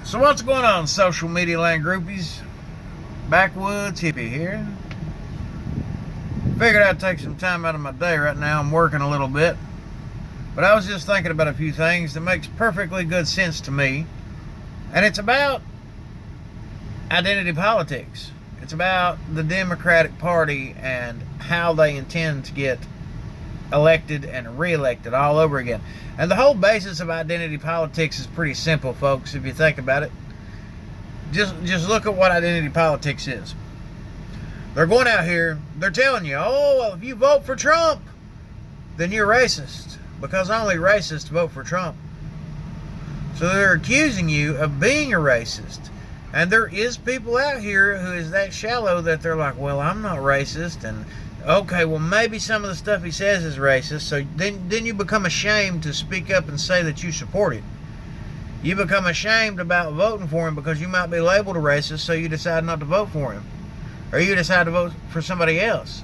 So what's going on, social media land groupies? Backwoods hippie here. Figured I'd take some time out of my day right now. I'm working a little bit. But I was just thinking about a few things that makes perfectly good sense to me. And it's about identity politics. It's about the Democratic Party and how they intend to get elected and re-elected all over again. And the whole basis of identity politics is pretty simple, folks, if you think about it. Just look at what identity politics is. They're going out here, they're telling you, oh, well, if you vote for Trump, then you're racist, because only racists vote for Trump. So they're accusing you of being a racist. And there is people out here who is that shallow that they're like, well, I'm not racist, and okay, well, maybe some of the stuff he says is racist, so then you become ashamed to speak up and say that you support it. You become ashamed about voting for him because you might be labeled a racist, so you decide not to vote for him. Or you decide to vote for somebody else.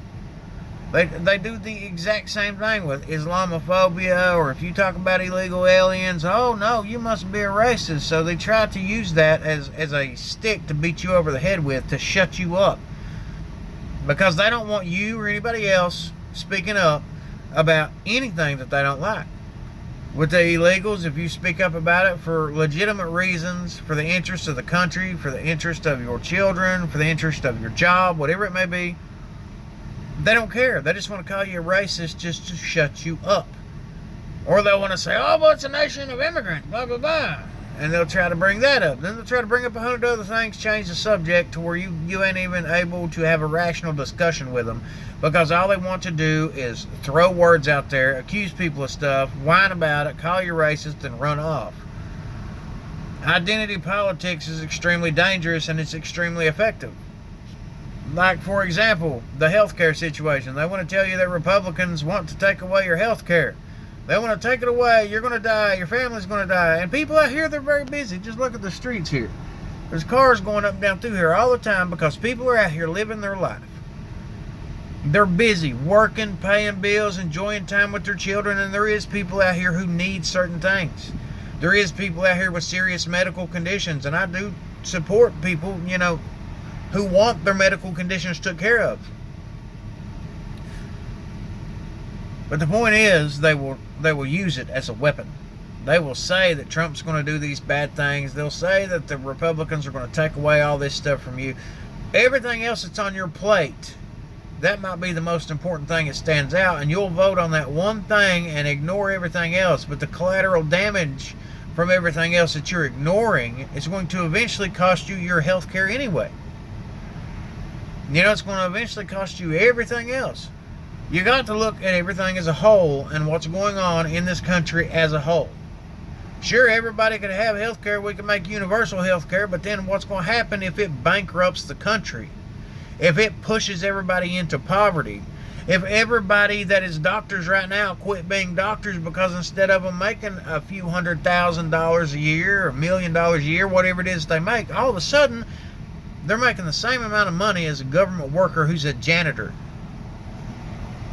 They do the exact same thing with Islamophobia, or if you talk about illegal aliens, oh no, you must be a racist. So they try to use that as a stick to beat you over the head with, to shut you up. Because they don't want you or anybody else speaking up about anything that they don't like. With the illegals, if you speak up about it for legitimate reasons, for the interest of the country, for the interest of your children, for the interest of your job, whatever it may be, they don't care. They just want to call you a racist just to shut you up. Or they'll want to say, oh, well, it's a nation of immigrants, blah, blah, blah. And they'll try to bring that up. Then they'll try to bring up 100 other things, change the subject to where you ain't even able to have a rational discussion with them, because all they want to do is throw words out there, accuse people of stuff, whine about it, call you racist, and run off. Identity politics is extremely dangerous, and it's extremely effective. Like, for example, the healthcare situation. They want to tell you that Republicans want to take away your health care. They want to take it away. You're going to die. Your family's going to die. And people out here, they're very busy. Just look at the streets here. There's cars going up and down through here all the time because people are out here living their life. They're busy working, paying bills, enjoying time with their children. And there is people out here who need certain things. There is people out here with serious medical conditions. And I do support people, who want their medical conditions took care of. But the point is, they will use it as a weapon. They will say that Trump's going to do these bad things. They'll say that the Republicans are going to take away all this stuff from you. Everything else that's on your plate, that might be the most important thing that stands out, and you'll vote on that one thing and ignore everything else. But the collateral damage from everything else that you're ignoring is going to eventually cost you your health care anyway. It's going to eventually cost you everything else. You got to look at everything as a whole and what's going on in this country as a whole. Sure, everybody could have health care. We can make universal health care, but then what's going to happen if it bankrupts the country? If it pushes everybody into poverty? If everybody that is doctors right now quit being doctors because instead of them making a few $100,000 a year or $1 million a year, whatever it is they make, all of a sudden they're making the same amount of money as a government worker who's a janitor.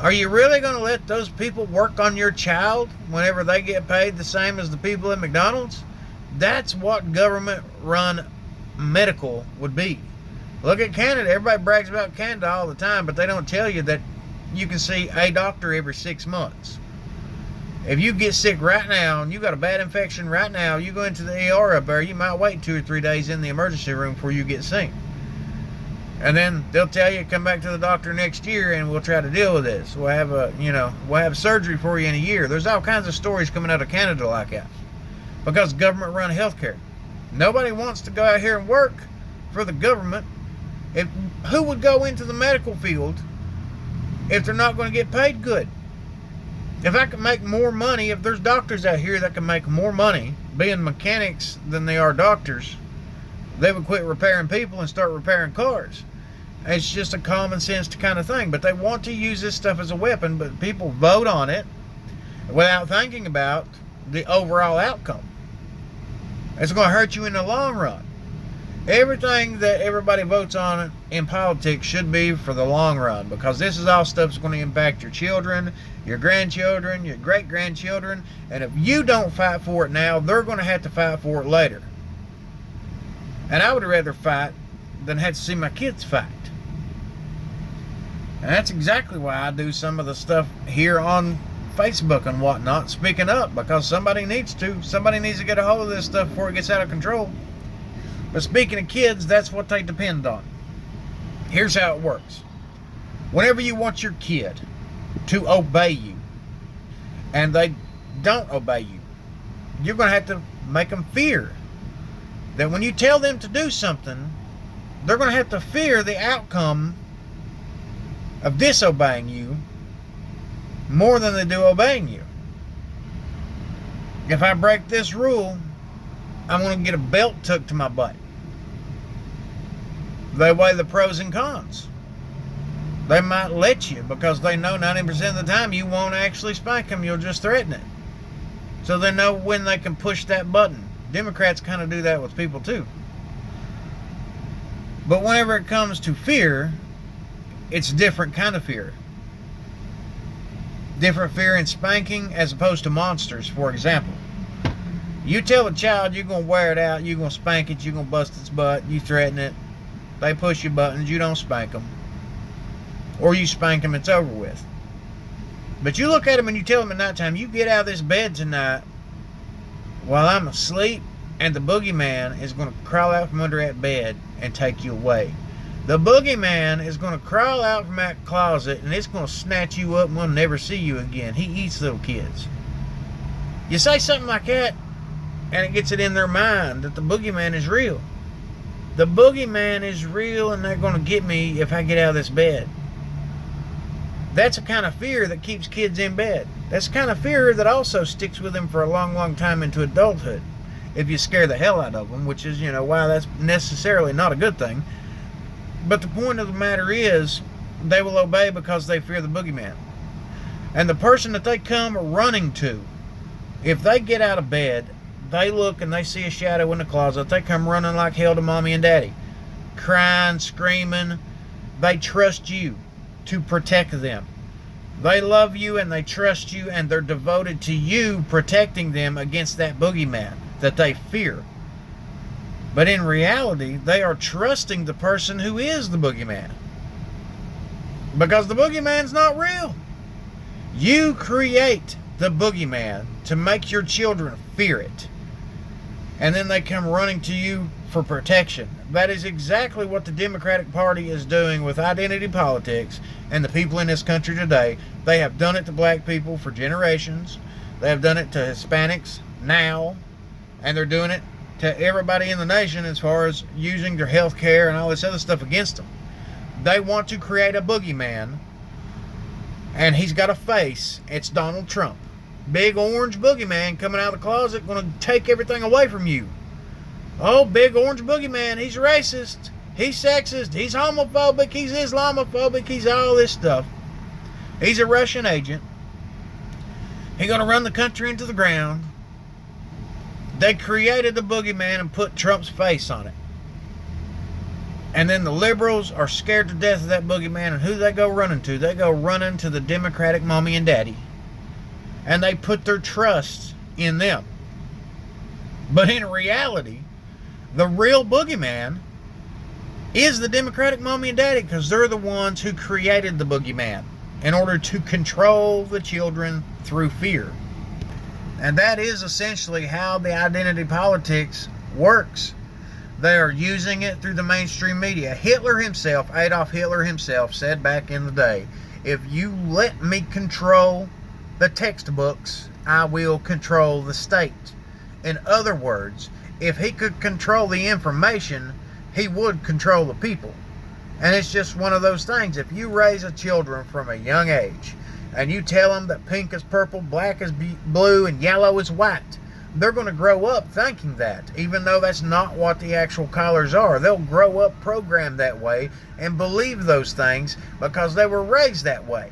Are you really going to let those people work on your child whenever they get paid the same as the people at McDonald's? That's what government-run medical would be. Look at Canada. Everybody brags about Canada all the time, but they don't tell you that you can see a doctor every 6 months. If you get sick right now and you got a bad infection right now, you go into the ER up there, you might wait 2 or 3 days in the emergency room before you get seen. And then they'll tell you, come back to the doctor next year and we'll try to deal with this. We'll have surgery for you in a year. There's all kinds of stories coming out of Canada like that. Because government run healthcare. Nobody wants to go out here and work for the government. Who would go into the medical field if they're not going to get paid good? If I could make more money, if there's doctors out here that can make more money being mechanics than they are doctors, they would quit repairing people and start repairing cars. It's just a common sense kind of thing. But they want to use this stuff as a weapon, but people vote on it without thinking about the overall outcome. It's going to hurt you in the long run. Everything that everybody votes on in politics should be for the long run, because this is all stuff that's going to impact your children, your grandchildren, your great-grandchildren, and if you don't fight for it now, they're going to have to fight for it later. And I would rather fight than have to see my kids fight. And that's exactly why I do some of the stuff here on Facebook and whatnot, speaking up, because somebody needs to. Somebody needs to get a hold of this stuff before it gets out of control. But speaking of kids, that's what they depend on. Here's how it works. Whenever you want your kid to obey you, and they don't obey you, you're going to have to make them fear that when you tell them to do something, they're going to have to fear the outcome of disobeying you more than they do obeying you. If I break this rule, I'm going to get a belt took to my butt. They weigh the pros and cons. They might let you because they know 90% of the time you won't actually spank them, you'll just threaten it. So they know when they can push that button. Democrats kind of do that with people too. But whenever it comes to fear, it's a different kind of fear. Different fear in spanking as opposed to monsters, for example. You tell a child you're going to wear it out, you're going to spank it, you're going to bust its butt, you threaten it. They push your buttons, you don't spank them. Or you spank them, it's over with. But you look at them and you tell them at nighttime, you get out of this bed tonight while I'm asleep, and the boogeyman is going to crawl out from under that bed and take you away. The boogeyman is going to crawl out from that closet and it's going to snatch you up and we'll never see you again. He eats little kids. You say something like that and it gets it in their mind that the boogeyman is real. The boogeyman is real and they're going to get me if I get out of this bed. That's a kind of fear that keeps kids in bed. That's the kind of fear that also sticks with them for a long, long time into adulthood. If you scare the hell out of them, which is, why that's necessarily not a good thing. But the point of the matter is, they will obey because they fear the boogeyman. And the person that they come running to, if they get out of bed, they look and they see a shadow in the closet, they come running like hell to mommy and daddy. Crying, screaming. They trust you to protect them. They love you and they trust you and they're devoted to you protecting them against that boogeyman that they fear. But in reality, they are trusting the person who is the boogeyman. Because the boogeyman's not real. You create the boogeyman to make your children fear it. And then they come running to you for protection. That is exactly what the Democratic Party is doing with identity politics and the people in this country today. They have done it to black people for generations. They have done it to Hispanics now. And they're doing it to everybody in the nation as far as using their health care and all this other stuff against them. They want to create a boogeyman, and he's got a face. It's Donald Trump. Big orange boogeyman coming out of the closet, going to take everything away from you. Oh, big orange boogeyman, he's racist, he's sexist, he's homophobic, he's Islamophobic, he's all this stuff. He's a Russian agent. He's going to run the country into the ground. They created the boogeyman and put Trump's face on it. And then the liberals are scared to death of that boogeyman, and who they go running to? They go running to the Democratic mommy and daddy. And they put their trust in them. But in reality, the real boogeyman is the Democratic mommy and daddy, because they're the ones who created the boogeyman in order to control the children through fear. And that is essentially how the identity politics works. They are using it through the mainstream media. Adolf Hitler himself, said back in the day, if you let me control the textbooks, I will control the state. In other words, if he could control the information, he would control the people. And it's just one of those things. If you raise a children from a young age, and you tell them that pink is purple, black is blue, and yellow is white, they're going to grow up thinking that, even though that's not what the actual colors are. They'll grow up programmed that way and believe those things because they were raised that way.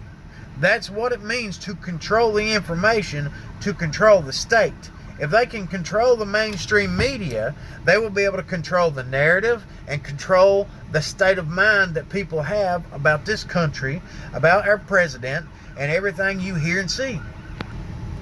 That's what it means to control the information, to control the state. If they can control the mainstream media, they will be able to control the narrative and control the state of mind that people have about this country, about our president, and everything you hear and see.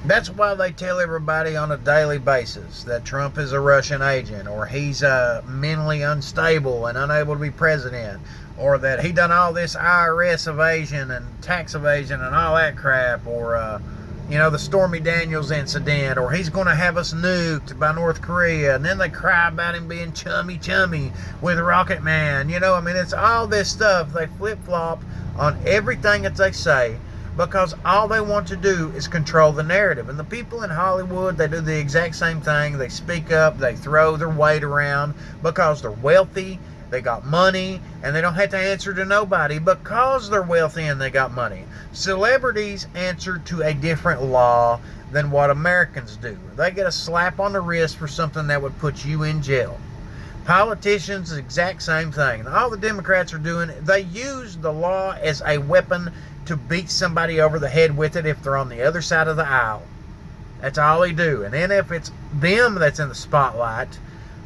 That's why they tell everybody on a daily basis that Trump is a Russian agent, or he's mentally unstable and unable to be president, or that he done all this IRS evasion and tax evasion and all that crap, or the Stormy Daniels incident, or he's going to have us nuked by North Korea, and then they cry about him being chummy with Rocket Man. It's all this stuff. They flip-flop on everything that they say, because all they want to do is control the narrative. And the people in Hollywood, they do the exact same thing. They speak up, they throw their weight around because they're wealthy, they got money, and they don't have to answer to nobody because they're wealthy and they got money. Celebrities answer to a different law than what Americans do. They get a slap on the wrist for something that would put you in jail. Politicians, the exact same thing. And all the Democrats are doing, they use the law as a weapon to beat somebody over the head with it if they're on the other side of the aisle. That's all they do. And then if it's them that's in the spotlight,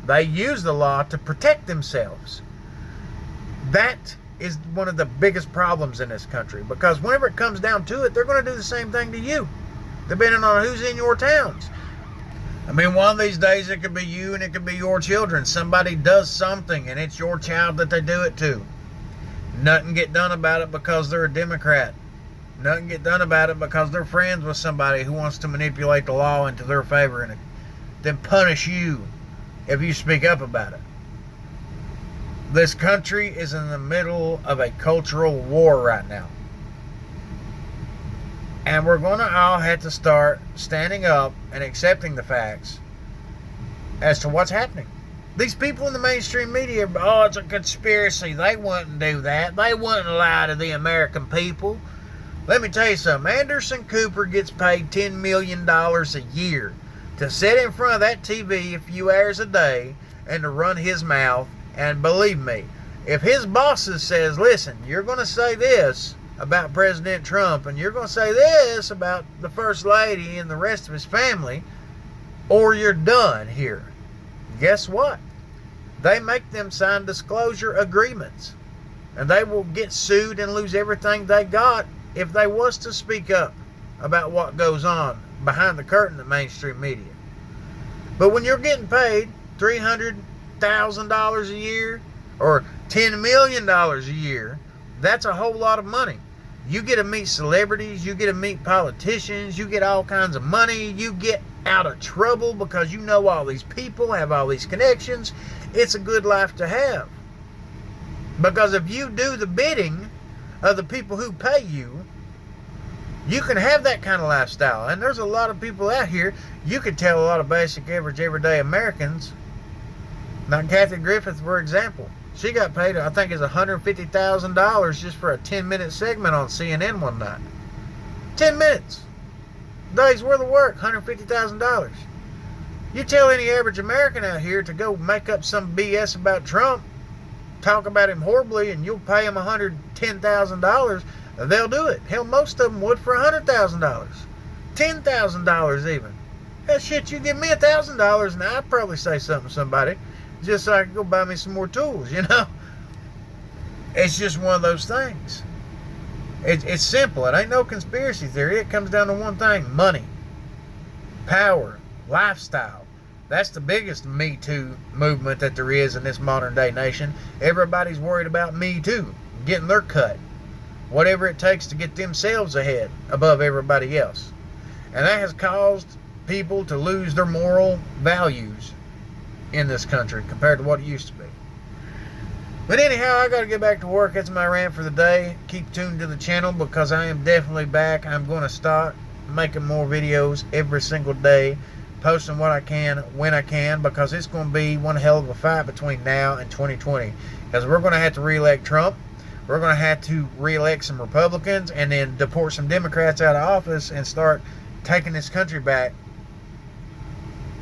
they use the law to protect themselves. That is one of the biggest problems in this country, because whenever it comes down to it, they're going to do the same thing to you, depending on who's in your towns. One of these days it could be you and it could be your children. Somebody does something and it's your child that they do it to. Nothing get done about it because they're a Democrat. Nothing get done about it because they're friends with somebody who wants to manipulate the law into their favor and then punish you if you speak up about it. This country is in the middle of a cultural war right now. And we're going to all have to start standing up and accepting the facts as to what's happening. These people in the mainstream media, it's a conspiracy. They wouldn't do that. They wouldn't lie to the American people. Let me tell you something. Anderson Cooper gets paid $10 million a year to sit in front of that TV a few hours a day and to run his mouth. And believe me, if his bosses says, listen, you're going to say this about President Trump and you're going to say this about the First Lady and the rest of his family, or you're done here. Guess what? They make them sign disclosure agreements, and they will get sued and lose everything they got if they was to speak up about what goes on behind the curtain of mainstream media. But when you're getting paid $300,000 a year or $10 million a year, that's a whole lot of money. You get to meet celebrities, you get to meet politicians, you get all kinds of money, you get out of trouble because you know all these people, have all these connections. It's a good life to have. Because if you do the bidding of the people who pay you, you can have that kind of lifestyle. And there's a lot of people out here, you could tell a lot of basic, average, everyday Americans, like Kathy Griffith, for example. She got paid, I think it's $150,000 just for a 10-minute segment on CNN one night. 10 minutes. Days worth of work, $150,000. You tell any average American out here to go make up some BS about Trump, talk about him horribly, and you'll pay them $110,000, they'll do it. Hell, most of them would for $100,000. $10,000 even. That shit, you give me $1,000 and I'd probably say something to somebody just so I can go buy me some more tools, It's just one of those things. It's simple. It ain't no conspiracy theory. It comes down to one thing: money, power, lifestyle. That's the biggest Me Too movement that there is in this modern day nation. Everybody's worried about Me Too, getting their cut. Whatever it takes to get themselves ahead above everybody else. And that has caused people to lose their moral values in this country compared to what it used to be. But anyhow, I got to get back to work. That's my rant for the day. Keep tuned to the channel because I am definitely back. I'm going to start making more videos every single day, posting what I can when I can, because it's going to be one hell of a fight between now and 2020. Because we're going to have to re-elect Trump. We're going to have to re-elect some Republicans and then deport some Democrats out of office and start taking this country back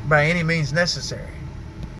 by any means necessary.